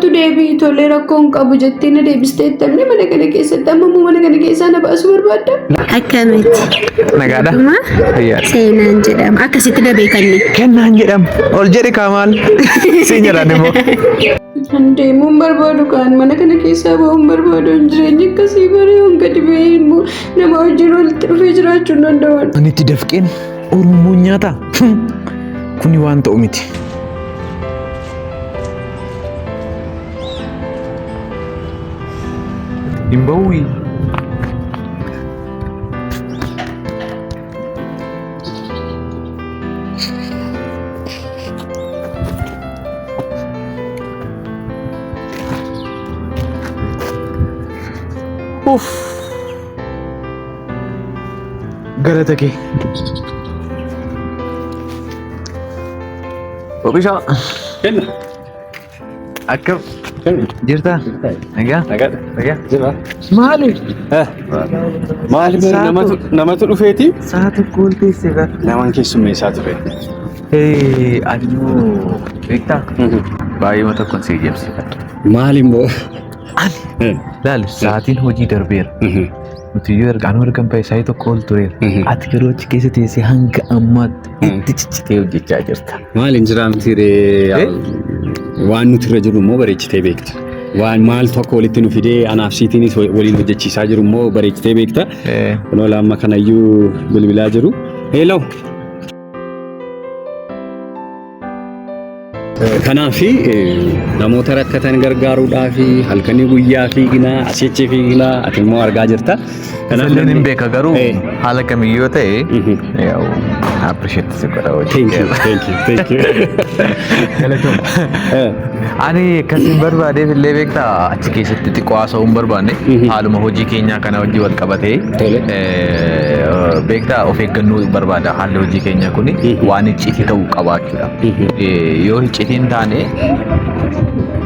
kottu deebii tolee rakkoon qabu jettee na deebisteettamne mana kana keessatti ammoo mana kana keessaa na baasu barbaadda. Akkamitti? Nagaadha. Seenaan jedhama. Akkasitti na beekanne. Kennaan jedhama. Ol jedhi Kamaal. Siin jedhan immoo. Deemuun barbaadu kaan mana kana keessaa ba'uun barbaadu jireenyi akkasii bareeduun gadi ba'ee immoo nama wajjin walitti dhufee jiraachuu hin danda'an. Ani itti dafqeen Oromoon nyaata. Kuni waan ta'u miti. Imbawi. Uff. Galata kee. Opisha. Kenna. Akkam jirta? Nagaa? Nagaa. Jira. Maali? Maali namatu dhufeeti? Sa'a tokko ol teessee gara. Namaan keessummeessaa ture. Aduu beektaa? Baay'ee tokkoon si ijjeebsifadha. Maali immoo? Ani laal sa'aatiin hojii darbeera. Nuti yoo ergaan argan baay'ee tokko ol tureera. Ati garuu achi keessa teessee hanga ammaatti itti ciccitee hojjechaa jirta. Maali hin jiraamtiree waan nuti irra jiru immoo bareechitee beekta. Waan maal tokko walitti nu fidee anaaf siitiinis waliin hojjechiisaa jiru immoo bareechitee beekta. Kunoo amma kanayyuu bilbilaa jiru. Hello. Kanaafi namoota rakkatan gargaaruudhaaf halkanii guyyaa fiiginaa asii fiiginaa ati immoo argaa jirta. Kanaaf hin beeka garuu haala kamiyyuu ta'e appreciate si godha hojii. Thank you. Ani akkasiin barbaadeef illee beektaa achi keessatti xiqqoo haasa'uu hin barbaanne haaluma hojii keenyaa kana wajjin wal qabatee beektaa of eeggannoo barbaada haalli hojii keenyaa kuni waan icciitii ta'uu qabaachuudha. Yoo icciitiin taane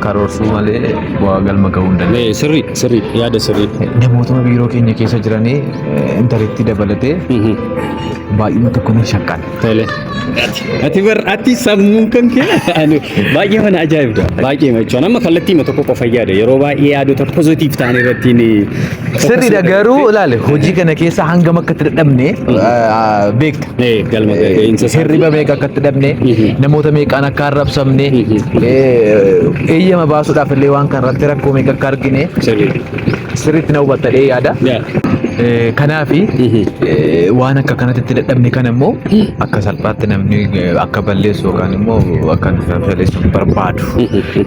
karoorsuu malee bu'aa galma gahuu hin dandeenye. Sirrii yaada sirrii. Namootuma biiroo keenya keessa jiranii intarneetii dabalatee baay'ina tokko ni shakkan. Ati sammuun kan kee baay'ee mana ajaa'ibda. Baay'ee jechuun amma kallattii tokko qofa yaada yeroo baay'ee yaadota pozitiif ta'an irratti sirriidha garuu ilaale hojii kana keessa hangam akka itti dadhabne beekta. Galma ga'iinsa hirriba meeqa akka itti dadhabne namoota meeqaan akka arrabsamne eeyyama baasuudhaaf illee waan kanarratti rakkoo meeqa akka argine sirriitti na hubattadhee yaada. Kanaafi waan akka kanatti itti dadhabne kana immoo akka salphaatti namni akka balleessu yookaan immoo akka balleessu barbaadu.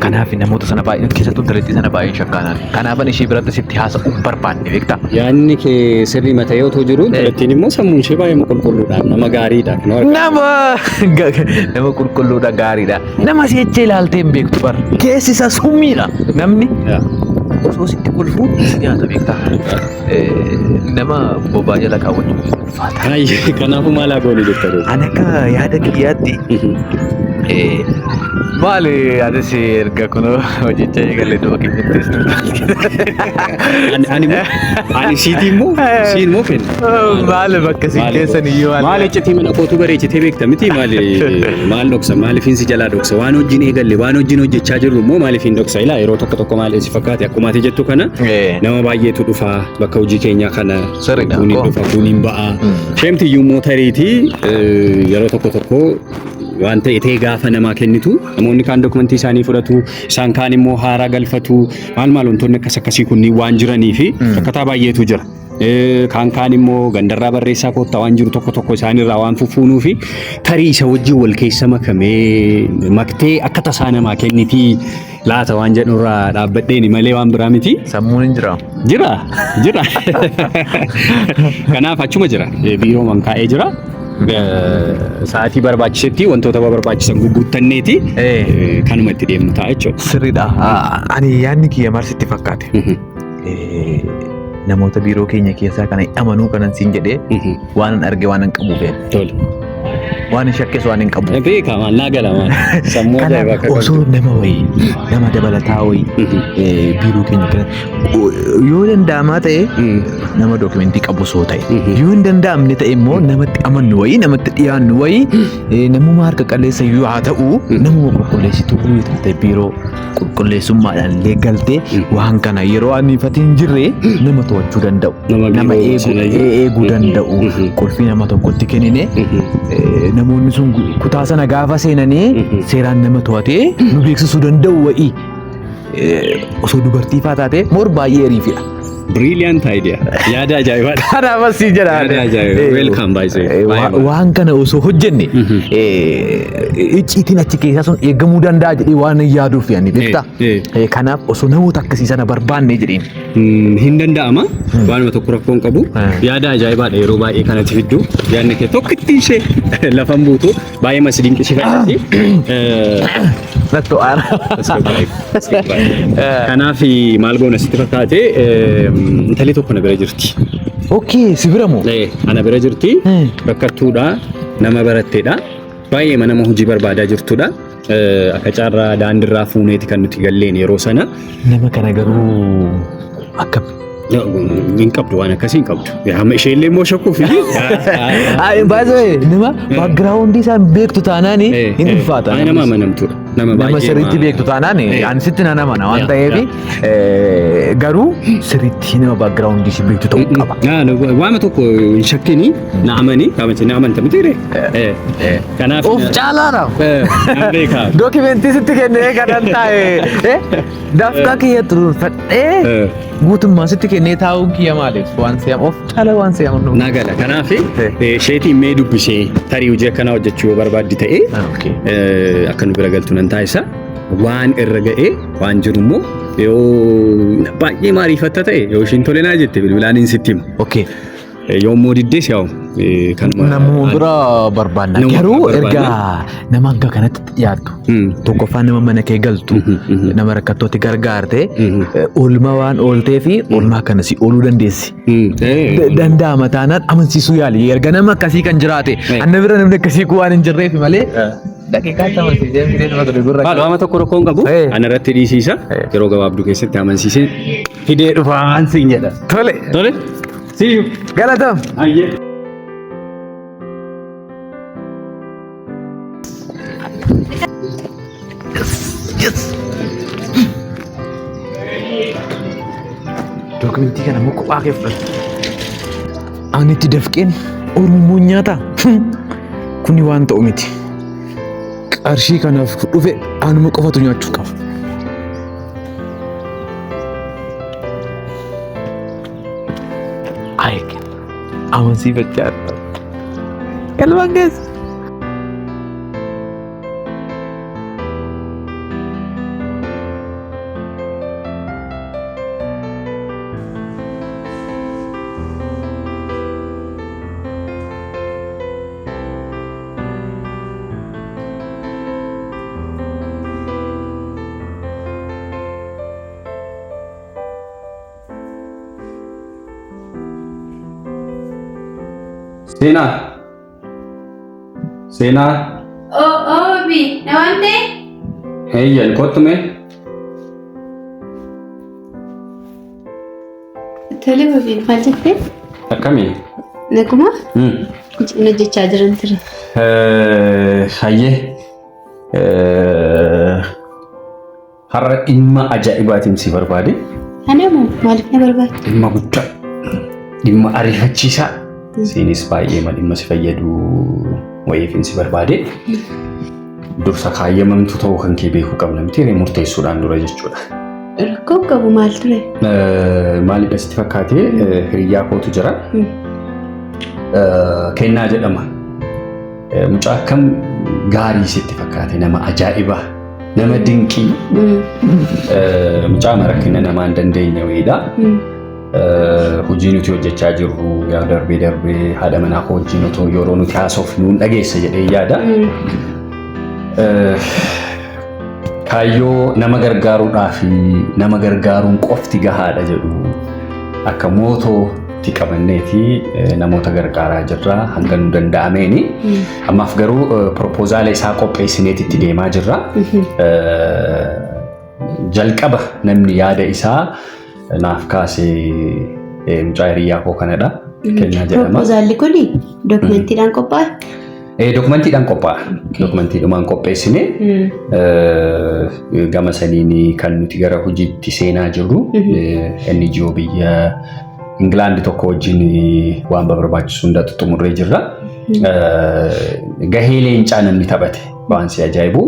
Kanaaf namoota sana baay'ee keessattuu intarneetii sana baay'ee shakkaanaan. Kanaafan ishee biratti sitti haasa'uu barbaanne beektaa. Yaanni kee sirrii mata yoo ta'u jiru intarneetiin immoo sammuun ishee baay'ee qulqulluudha. Nama gaariidha. Nama qulqulluudha gaariidha. Nama si'eechee ilaaltee hin beektu bara. Keessi isaa summiidha namni. Osoo sitti kolfuun nyaata beektaa. Nama bobaa jala kaawwachuun ulfaata. Kanaafuu maal haa goone jettanii? Ani akka yaada kiyyaatti maali anis erga kunoo hojjechaa eegalee du'a keenyatti ani siitii immoo siin immoo fedha. Maali bakka siin keessan iyyuu maal eccetii mana kootu bareechitee beekta miti maal dhoksa maaliifin si jalaa dhoksa waan hojiin eegalle waan hojiin hojjechaa jirru immoo maaliifin dhoksa ilaa yeroo tokko maal si fakkaate akkuma ati jettu kana nama baay'eetu dhufa bakka hojii keenyaa kana kuniin dhufa kuniin ba'a. Sheemtiyyuu mootariitii yeroo tokko waan ta'e gaafa namaa kennitu namoonni kaan dokumentii isaanii fudhatu isaan kaan immoo haaraa galfatu maal wantoonni akkasii kunniin waan jiranii fi rakkataa baay'eetu jira. Kaan immoo gandarraa barreessaa koottaa waan jiru tokko isaanirraa waan fufuunuu fi tarii isa wajjin wal keessa maktee akka tasaa namaa kennitii laata waan jedhurraa dhaabbadheeni malee waan biraa miti. Sammuun hin jiraa? Jira. Kanaaf achuma jira. Biiroo mankaa'ee jira. Sa'aatii barbaachisetti wantoota barbaachisan guguuttanneeti kanuma itti deemnu ta'a jechuudha. Sirriidha. Ani yaadni kiyya marsitti fakkaate. Namoota biiroo keenya keessaa kana amanuu kanan siin jedhee waan arge waan qabu beeku. waan shakkes waan hin qabu. Beeka maal naa gala maal sammuu ajaa'ibaa akka osoo nama wayii nama dabalataa wayii biiroo keenya kana yoo danda'amaa ta'e nama dookimentii qabu soo ta'e yoo hin danda'amne ta'e immoo namatti amannu wayii namatti dhiyaannu wayii namuma harka qalleessa yoo haa ta'u namuma qulqulleessituu yoo ta'e biiroo qulqulleessummaadhaan illee galtee waan kana yeroo ani fatiin jirre nama to'achuu danda'u nama eeguu danda'u qulfii nama tokkotti kennine namoonni sun kutaa sana gaafa seenanii seeraan nama to'atee nu beeksisuu danda'u wayii osoo dubartii faa taate moor baay'ee riifidha. Brilliant idea. Yaada ajaa'ibaadha. Kanaaf asii jira. Yaada ajaa'iba. Welcome baay'ee. Waan kana osoo hojjenne icciitiin achi keessaa sun eegamuu danda'a jedhee waan yaaduuf yaani beektaa. Kanaaf osoo namoota akkasii sana barbaanne jedheen. Hin danda'ama. Waanuma tokko rakkoon qabu. Yaada ajaa'ibaadha yeroo baay'ee kanatti fiddu. Yaadni kee tokkitti ishee lafan buutu baay'ee masi dinqisiifatti. Natto aara. Kanaaf maal goona sitti fakkaate intalli tokko na bira jirti. Okay, si bira moo? Ana bira jirti. Rakkattuudha. Nama baratteedha. Baay'ee nama hojii barbaadaa jirtudha. Akka carraa daandirraa fuuneeti kan nuti galleen yeroo sana. Nama kana garuu akka hin qabdu waan akkasii hin qabdu. Amma ishee illee immoo shakkuu fi. Baay'ee nama backgroundii isaan beektu taanaan hin ulfaata. Nama amanamtuudha. Nama sirriitti beektu taanaan ani sitti nan amana waan ta'eef garuu sirriitti nama backgroundii si beektu ta'uu qaba. Waama tokko hin shakkini na amani qaamatti na amanta miti ree. Kanaaf of caalaadha. Beekaa. Dookimentii sitti kennee kanan taa'e dafqa kiyya turuunfadhee guutummaa sitti kennee taa'uun kiyya maaliif waan se'amu of caala waan se'amu. Nagala kanaaf isheetiin mee dubbisee tarii hojii akkanaa hojjechuu yoo barbaaddi ta'e akka nu bira galtu nan taasisa. Waan irra ga'ee waan jiru immoo yoo baay'ee maariifatta ta'e yoo ishiin tole naa jette bilbilaan hin sitti himu. Okay. Yoo immoo diddees yaa'u kanuma. Nama bira barbaanna. Garuu ergaa nama akka kanatti dhiyaattu tokkoffaa nama mana kee galtu nama rakkattooti gargaarte oolmaa waan ooltee fi oolmaa kana si ooluu dandeessi. Danda'ama taanaan amansiisuu yaali. Erga nama akkasii kan jiraate anna bira namni akkasii waan hin jirreef malee. Daqiiqaa amansiisee fidee nama ture gurra. Waama tokko rakkoon qabu ana irratti dhiisiisa yeroo gabaabduu keessatti amansiisee fidee dhufaan siin jedha. Tole. Tole. See you. Galatam. Aye. Yes. Dokumentii kana moo kophaa kee fudhatu? Ani itti dafqeen Oromoon nyaata. Kuni waan ta'u miti. Qarshii kanaaf dhufe anuma qofatu nyaachuu qaba. Ayek. Amansiifachaa jirta. Qalbaan keessa. Seenaa. Bi, nawante? Heyyan kottume. Tole babiin maal jettee? Akkamii? Naguma? Hojii jechaa jiran ture. Hayyee. Har'a dhimma ajaa'ibaatiin si barbaade. Anamoo maaliif na barbaade? Dhimma guddaa. Dhimma ariifachiisaa. Siinis baay'ee dhimma si fayyadu wayiifin si barbaade. Dursa kaayyamamtu ta'uu kan kee beekuu qabna miti murteessuudhaan dura jechuudha. Rakkoo qabu maal ture? Maalidha sitti fakkaatee hiriyaa kootu jira. Kennaa jedhama. Mucaa akkam gaarii sitti fakkaate nama ajaa'ibaa nama dinqii. Mucaa marakkina namaa hin dandeenye wayiidha. Hojii nuti hojjechaa jirru yaa darbee haadha manaa koo wajjin otoo yeroo nuti haasofnu nuun dhageessa jedhee yaada. Kaayyoo nama gargaaruudhaa fi nama gargaaruun qofti gahaadha jedhu akka mootoo itti qabanneeti namoota gargaaraa jirra hanga nu danda'ameeni. Ammaaf garuu proposaalii isaa qopheessineeti itti deemaa jirra. Jalqaba namni yaada isaa naaf kaasee mucaa hiriyaa koo kanadha. Kennaa jedhama. Proposaalli kuni dookumentiidhaan qophaa'e? Dookumentiidhaan qophaa'e. Dookumentiidhumaan qopheessine gama saniin kan nuti gara hojiitti seenaa jirru NGO biyya Ingilaandi tokko wajjin waan barbaachisu hunda xumurree jirra. Gahee leencaa namni taphate waan si ajaa'ibu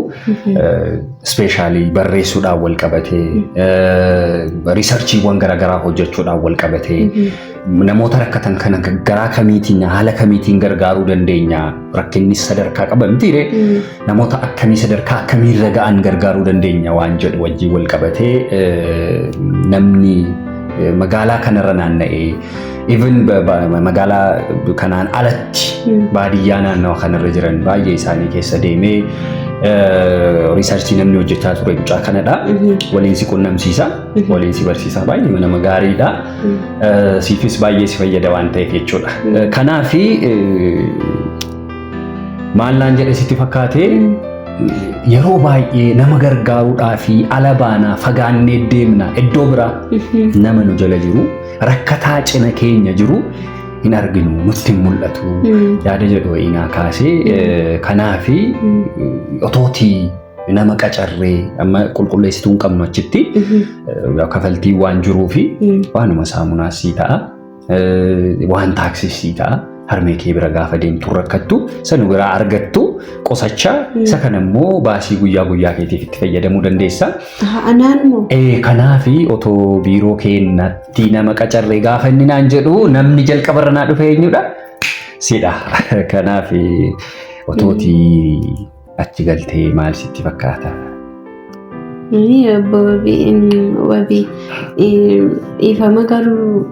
ispeeshaalii barreessuudhaan wal qabatee riisarchiiwwan garaagaraa hojjechuudhaan wal qabatee namoota rakkatan kana garaa kamiitiin haala kamiitiin gargaaruu dandeenya rakkinni sadarkaa qaba mitiire namoota akkamii sadarkaa akkamiirra ga'an gargaaruu dandeenya waan jedhu wajjin wal qabatee namni magaalaa kanarra naanna'ee even magaalaa kanaan alatti baadiyyaa naannawa kanarra jiran baay'ee isaanii keessa deemee riisarchii namni hojjechaa ture mucaa kanadha. Waliin si qunnamsiisa, waliin si barsiisa baay'ee nama gaariidha. Siifis baay'ee si fayyada waan ta'eef jechuudha. Kanaaf maallaan jedhe sitti fakkaatee yeroo baay'ee nama gargaaruudhaa fi ala baanaa fagaannee deemna iddoo biraa nama nu jala jiru rakkataa cina keenya jiru hin arginu nutti mul'atu yaada jedhu inaa kaasee kanaaf otootii nama qacarree amma qulqulleessituu hin qabnu achitti kafaltii waan jiruu fi waanuma saamunaas sii ta'a waan taaksii sii ta'a. Harmee kee bira gaafa deemtu rakkattu sanu biraa argattu qosacha isa kanammoo baasii guyyaa guyyaa keetiif itti fayyadamuu dandeessa. Anaanmoo kanaaf otoo biiroo keenyatti nama qacarree gaafa inni naan jedhu namni jalqabarra naa dhufe eenyudha? Sidha. Kanaaf otootii achi galtee maal sitti fakkaata? Wabii ifama garuu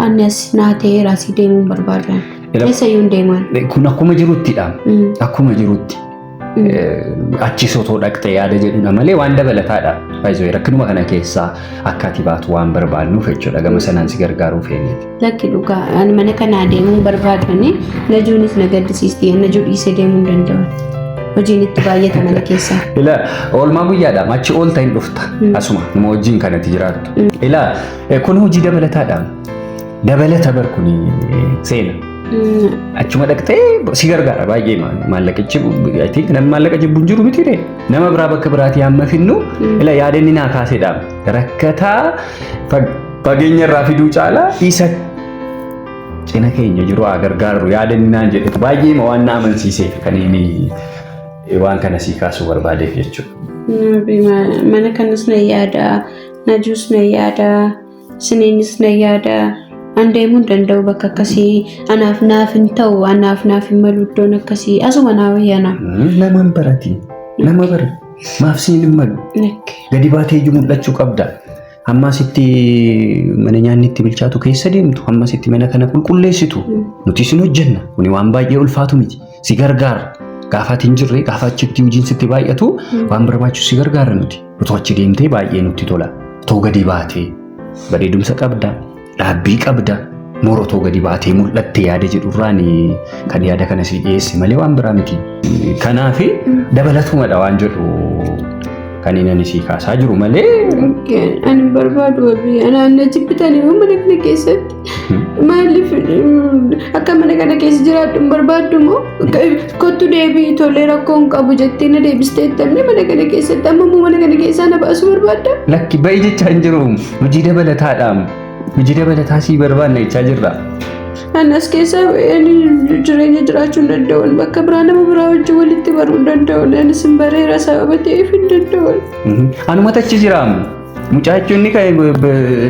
annas naatee raasii deemuun barbaadan. Eessa yuun deeman? Kun akkuma jiruttidha. Akkuma jirutti. Achis otoo dhaqxee yaada jedhudha malee waan dabalataadha. Baay'ee rakkinuma kana keessaa akka ati baatu waan barbaadnuuf jechuudha. Gama sanaan si gargaaruu feeneeti. Lakki dhugaa ani mana kanaa deemuun barbaadani najuunis na gaddisiisti najuu dhiisee deemuu hin danda'u. Hojiin itti baay'ata mana keessaa. Ila oolmaa guyyaadha achi oolta hin dhufta. Asuma nama wajjin kanatti jiraattu. Ila kun hojii dabalataadha. Dabalata bar kun seena. Achuma dhaqxee si gargaara baay'ee maallaqichi I think namni maallaqa jibbuun jiru mitiire nama biraa bakka biraatii amma finnu ila yaadanni naa kaaseedha rakkataa fageenya irraa fiduu caala isa cina keenya jiru gargaaru yaadanni naan jedhe baay'ee waan na amansiiseef kan inni waan kana si kaasuu barbaadeef jechuudha. Mana kanas na yaada najuus na yaada siniinis na yaada. Andeemuun danda'u bakka akkasii anaaf naaf hin ta'u anaaf naaf hin malu iddoon akkasii asuma naa wayyaana. Nama hin barati nama bara maaf siin hin malu gadi baatee iyyuu mul'achuu qabda. Hammasitti mana nyaanni itti bilchaatu keessa deemtu hammasitti mana kana qulqulleessitu nuti sin hojjenna kuni waan baay'ee ulfaatu miti si gargaara gaafa ati hin jirre gaafa achitti hojiin sitti baay'atu waan barbaachisu si gargaara nuti otoo achi deemtee baay'ee nutti tola otoo gadi baatee bareedumsa qabda. Dhaabbii qabda morotoo gadi baatee mul'atte yaada jedhurraan kan yaada kana si dhiyeesse malee waan biraa miti. Kanaaf dabalatumadha waan jedhu kan inni si kaasaa jiru malee. Ani barbaadu wabii anaan jibbitanii mana kana keessatti maaliif akka mana kana keessa jiraadhu barbaaddu moo kottu deebii tolee rakkoon qabu jettee na deebistee tamne mana kana keessatti amma mana kana keessaa na baasuu barbaadda? Lakki ba'i jechaa hin jiru hojii dabalataadha. Hojii dabalataa si barbaanna jechaa jirra. Anas keessa jireenya jiraachuu hin danda'an bakka biraa nama biraa wajjin walitti baruu hin danda'an anis hin bareera sababa ta'eef hin danda'an. Anumatti achi jiraamu. Mucaa jechuun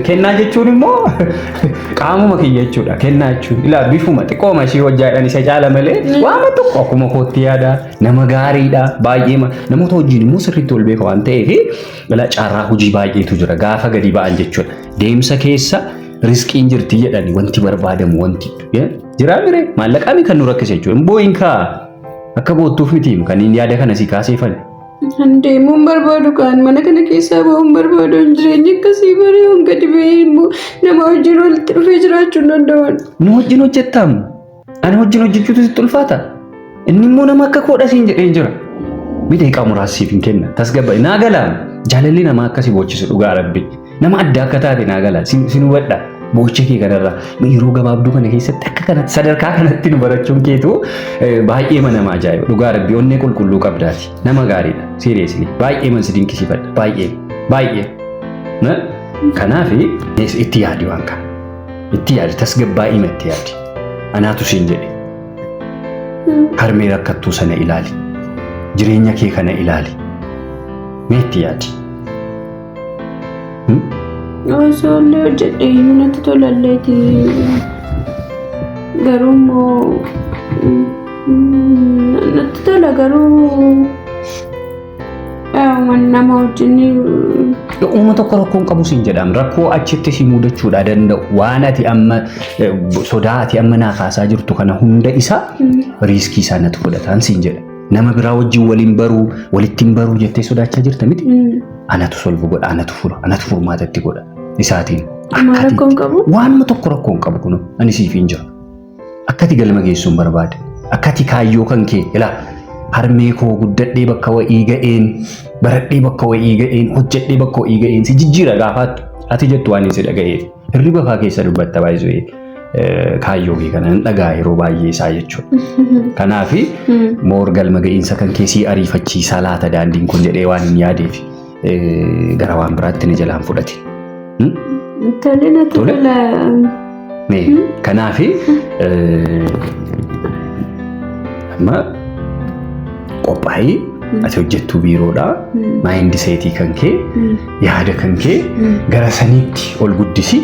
kennaa jechuun immoo qaamuma kiyya jechuudha. Kennaa jechuun ilaa bifuma xiqqooma ishee hojjaadhaan isa caala malee waan tokko akkuma kootti yaada nama gaariidha baay'ee namoota wajjin immoo sirriitti wal beeka waan ta'eef ilaa caarraa hojii baay'eetu jira gaafa gadi ba'an jechuudha. Deemsa keessa riskiin jirti jedhani wanti barbaadamu wanti jiraa mire maallaqaami kan nu rakkise jechuudha. Boo'inkaa akka boottuuf miti kan inni yaada kana si kaaseefan Deemuun barbaadu kan mana kana keessaa bahuun barbaadu jireenya akkasii bari'uun gadi ba'ee immoo nama wajjin walitti dhufee jiraachuu hin danda'an. Nu wajjin hojjettamu. Ani wajjin hojjechuutu sitti ulfaata. Inni immoo nama akka koodha siin jedhee jira. Miidhaa muraasiif hin kenna. Tasgabba'i naa galaa. Jaalalli nama akkasii boochisu dhugaa rabbi. Nama adda akka taate naa galaa. Sin hubadha. Boochee kee kanarraa yeroo gabaabduu kana keessatti akka kanatti sadarkaa kanatti nu barachuun keetu baay'ee nama ajaa'iba. Dhugaa rabbi onnee qulqulluu qabdaati. Nama gaariidha. Seriously baay'ee man si dinqisiifadha. Baay'ee. Kanaaf itti yaadi waan kana. Itti yaadi tasgabbaa'ii itti yaadi. Anaatu siin jedhe. Harmee rakkattuu sana ilaali. Jireenya kee kana ilaali. Mee itti yaadi. Osoo hojjedhee natti tolalleeti garuu immoo natti tola garuu nama wajjin Uuma tokko rakkoon qabu siin jedhama. Rakkoo achitti si mudachuudha danda'u. Waan ati amma sodaa ati amma naa kaasaa jirtu kana hunda isaa riiskii isaa natti fudhataan siin jedha. Nama biraa wajjin waliin baruu walittiin baruu jettee sodaachaa jirta miti. Anatu solvu godha, anatu fura, anatu furmaatatti godha. Isaatiin. Rakkoon qabu? Waanuma tokko rakkoon qabu kun ani siif hin jira. Akkati galma geessuun barbaade. Akkati kaayyoo kan kee ilaa harmee koo guddadhee bakka wa'ii ga'een baradhee bakka wa'ii ga'een hojjedhee bakka wa'ii ga'een si jijjiira gaafaatti ati jettu waan si dhaga'eef hirriba faa keessa dubbatta baay'ee kaayyoo kee kana hin dhagaa yeroo baay'ee isaa jechuudha. Kanaaf moor galma ga'iinsa kan keessii ariifachiisaa laata daandiin kun jedhee waan hin yaadeef gara waan biraatti ni jalaan fudhate. Tole. Kanaaf amma qophaa'ii ati hojjettuu biiroodha. Maayindi seetii kan kee yaada kan kee gara saniitti ol guddisi.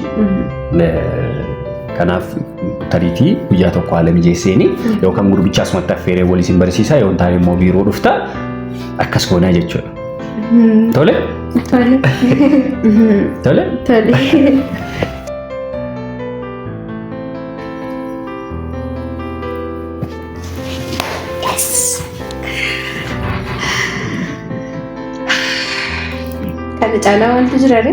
Kanaaf tariitii guyyaa tokko haala mijeesseeni yookaan gurbicha asumatti affeeree waliin barsiisaa yoo ta'an immoo biiroo dhufta akkas goonaa jechuudha. Tole? Tole. Tole? Tole. Kana caalaa wanti jiraare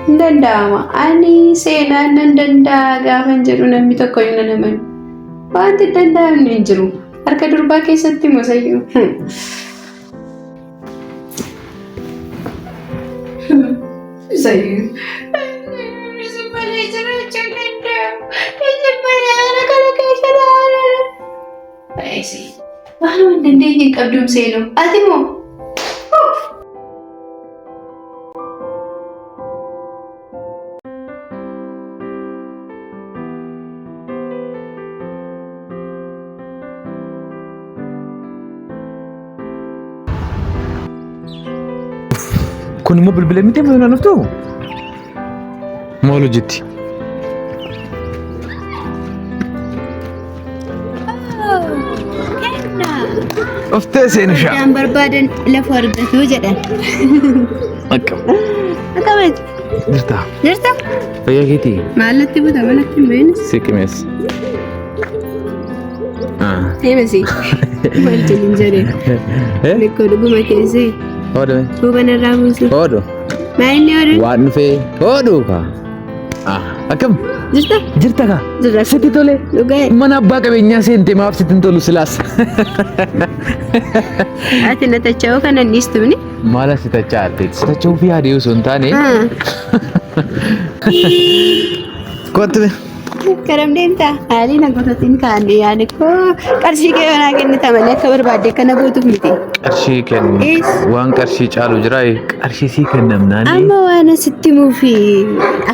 hin danda'ama. Ani seenaan nan danda'a gaafa hin jedhu namni tokko hin namani. Wanti hin danda'amne hin jiru. Harka durbaa keessatti mosayyuu. Sayyuu. Malee jiraachuu hin danda'amu. Malee haala kana keessa laala. Baay'ee waan waan dandeenye hin qabduun seenuu. Ati moo? Kun immoo bilbila miti mana nuftu maal hojjetti? Oftee seenishaa. Kan barbaadan lafa argatu jedhan. Akkamitti? Jirta. Jirta? Fayyaa keetii? Maallatti buta malatti hin beeknes. Siqimees. Himasi. Maal jedhin jedhee. Likkoo dhuguma keessee. Odo. Buban irraa buusu. Odo. Maalli odo? Waan dhufee odo ka. Akkam? Jirta? Jirta ka? Jirta. Sitti tole. Dhugaa. Mana abbaa qabeenyaa seentee maaf sitti hin tolu silaas? Ati na tacha'uu kana hin dhiistumni? Maala si tacha'atte? Si tacha'uu fi yaadee osoo hin taane. Kottu. Karam deemtaa? Haalli na gosotiin kaa'anii yaani koo qarshii kee yoo naa kennita malee akka barbaadde kana gootuuf miti. Qarshii kennu. Waan qarshii caalu jira qarshii sii kennamnaani. Amma waan asitti muufi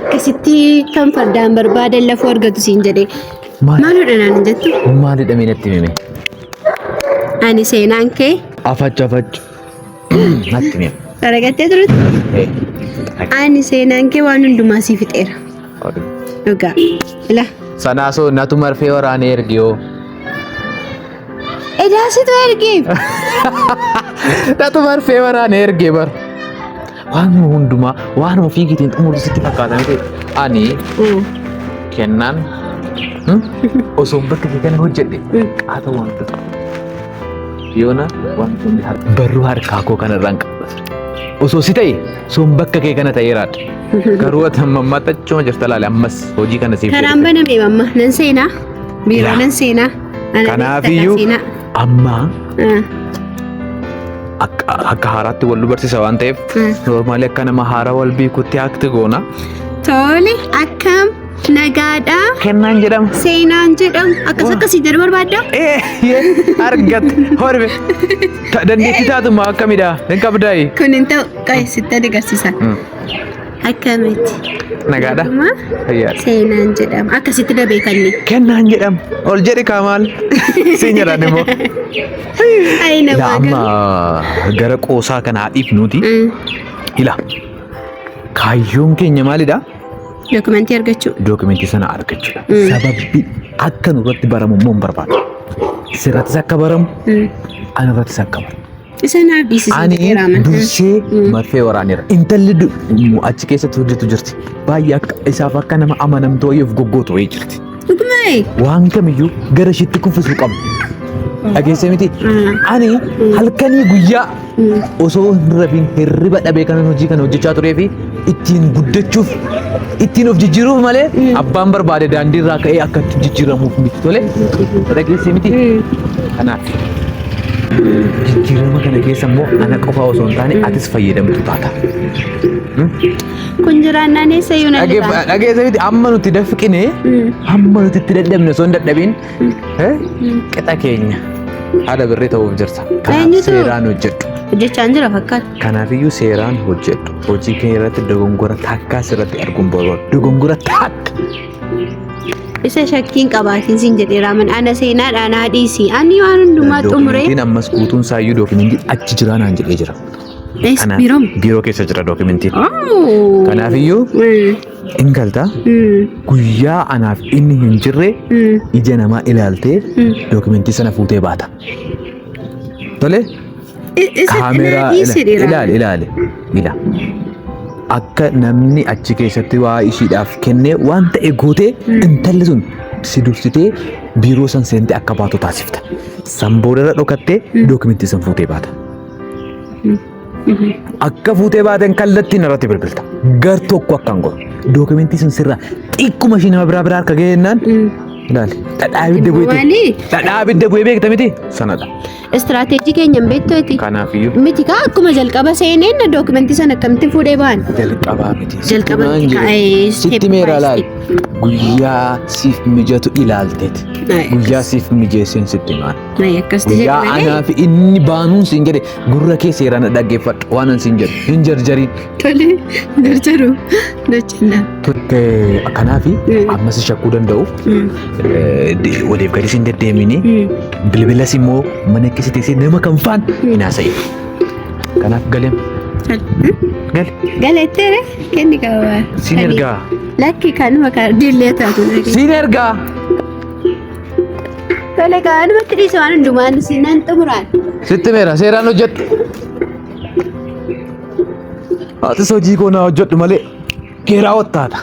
akkasitti kan fardaan barbaadan lafuu argatu siin jedhee. Maalidha naan jettu? Maalidha miinatti hime? Ani seenaan kee. Afachu. Natti hime. Aragattee turutti? Ani seenaan kee waan hundumaa sii fixeera. Dhugaa. Ila. Sanaasoo natu marfee waraanee ergiyoo. Edaasitu ergeef. Natu marfee waraanee ergee bar. Waan hundumaa waan ofii keetiin xumuru sitti fakkaatan ta'e ani kennaan osoo bakka kee kana hojjedhe qaata waan ta'u. yoona wantoonni barruu harkaa koo kanarraan qabatu. Osoo si ta'e sun bakka kee kana ta'eeraadha. Garuu ati mammaxachuma jirta laale ammas hojii kana siif Karaan baname mamma nan seenaa. Biiroo nan seenaa. Kanaafiyyuu amma akka haaraatti wal barsiisa waan ta'eef noormaali akka nama haaraa wal beekutti akti goona. Tole akkam nagaadhaa. Kennaan jedhama. Seenaan jedhamu akkasii jedhu barbaaddaa? Argatte horbe. Dandeettii taatuma akkamidha? Hin qabdaayi. Kun hin ta'u sitti agarsiisa. Akkamitti? Nagaadha. Seenaan jedhama. Akkasitti na beekanni. Kennaan jedhama. Ol jedhi Kamaal. Siin jedhan immoo. Amma gara qoosaa kana haadhiif nuti. Ila. Kaayyoon keenya maalidha? Dookumentii argachuu. Dookumentii sana argachuudha. Sababbi akka nurratti baramu immoo hin barbaadu. Sirrattis akka baramu, anarrattis akka baramu. Isa naaf dhiisise. Ani dursee marfee waraaneera. Intalli achi keessatti hojjetu jirti. Baay'ee isaaf akka nama amanamtoo of goggootu wayii jirti. Dhugumaa? Waan kamiyyuu gara ishiitti kuffisuu qabna. Dhageessee miti? Ani halkanii guyyaa osoo hin rafiin hirriba dhabee kanan hojii kana hojjechaa turee fi ittiin guddachuuf ittiin of jijjiiruuf malee abbaan barbaade daandii irraa ka'ee akka itti jijjiiramuuf miti tole. Dhageessee miti? Kanaaf jijjiirama kana keessa immoo ana qofaa osoo hin taane atis fayyadamtu taata. Kun jiraannaan eessa iyyuu na dhiba. Dhageessee miti amma nuti dafqine amma nuti itti dadhabne osoo hin dadhabiin qixa keenya haala birrii ta'uuf jirta. Kanaaf seeraan hojjedhu. Hojjechaan jira fakkaata. Kanaafiyyuu seeraan hojjedhu. Hojii keenya irratti dogongora takkaa sirratti arguun barbaadu. Dogongora takka. Isa shakkiin qabaatiin siin jedheera man ana seenaadhaan haadhiisi. Ani waan hundumaa xumuree. Dookumentiin ammas guutuun isaayyuu dookumentii achi jiraa naan jedhee jira. Biiroo keessa jira dookumentiin. Kanaafiyyuu in galta guyyaa anaaf inni hin jirre ija namaa ilaaltee dookumentii sana fuutee baata. Tole? Kaameeraa ilaali. Akka namni achi keessatti waa ishiidhaaf kennee waan ta'e gootee intalli sun si dursitee biiroo san seentee akka baatu taasifta. San boodarra dhokattee dookumentii san fuutee baata. Akka fuutee baateen kallattiin irratti bilbilta. Gar tokko akka hin godhu. Dookumentii sun sirraa xiqquma ishii nama biraa harka ga'eennaan ilaali. Dhadhaa ibidda bu'ee beekta miti sanadha. Istiraatiijii keenya hin beektooti. Kanaafiyyuu. Miti kaa akkuma jalqaba seeneen dookumentii sana akkamitti fuudhee ba'an? Jalqabaa miti. Jalqaba sitti meera laal. Guyyaa siif mijatu ilaalteeti. Guyyaa siif mijeesseen sitti maal. Guyyaa anaa fi inni baanuun siin jedhe gurra kee seeraan dhaggeeffadhu waan an siin jedhu hin jarjariin. Tole jarjaru dachinaa. Kanaafi ammas shakkuu danda'u waliif gadi siin deddeemini bilbilas immoo mana keessa teessee nama kan faan hin haasa'i. Kanaaf galeem. Galeetteere kenni qaba. Siin ergaa. Lakki kanuma kaardillee taatu. Siin ergaa. Tole kanumatti dhiisa waan hundumaan siinaan xumuraan. Sitti meera seeraan hojjedhu. Atis hojii koo naa hojjedhu malee keeraa wattaata.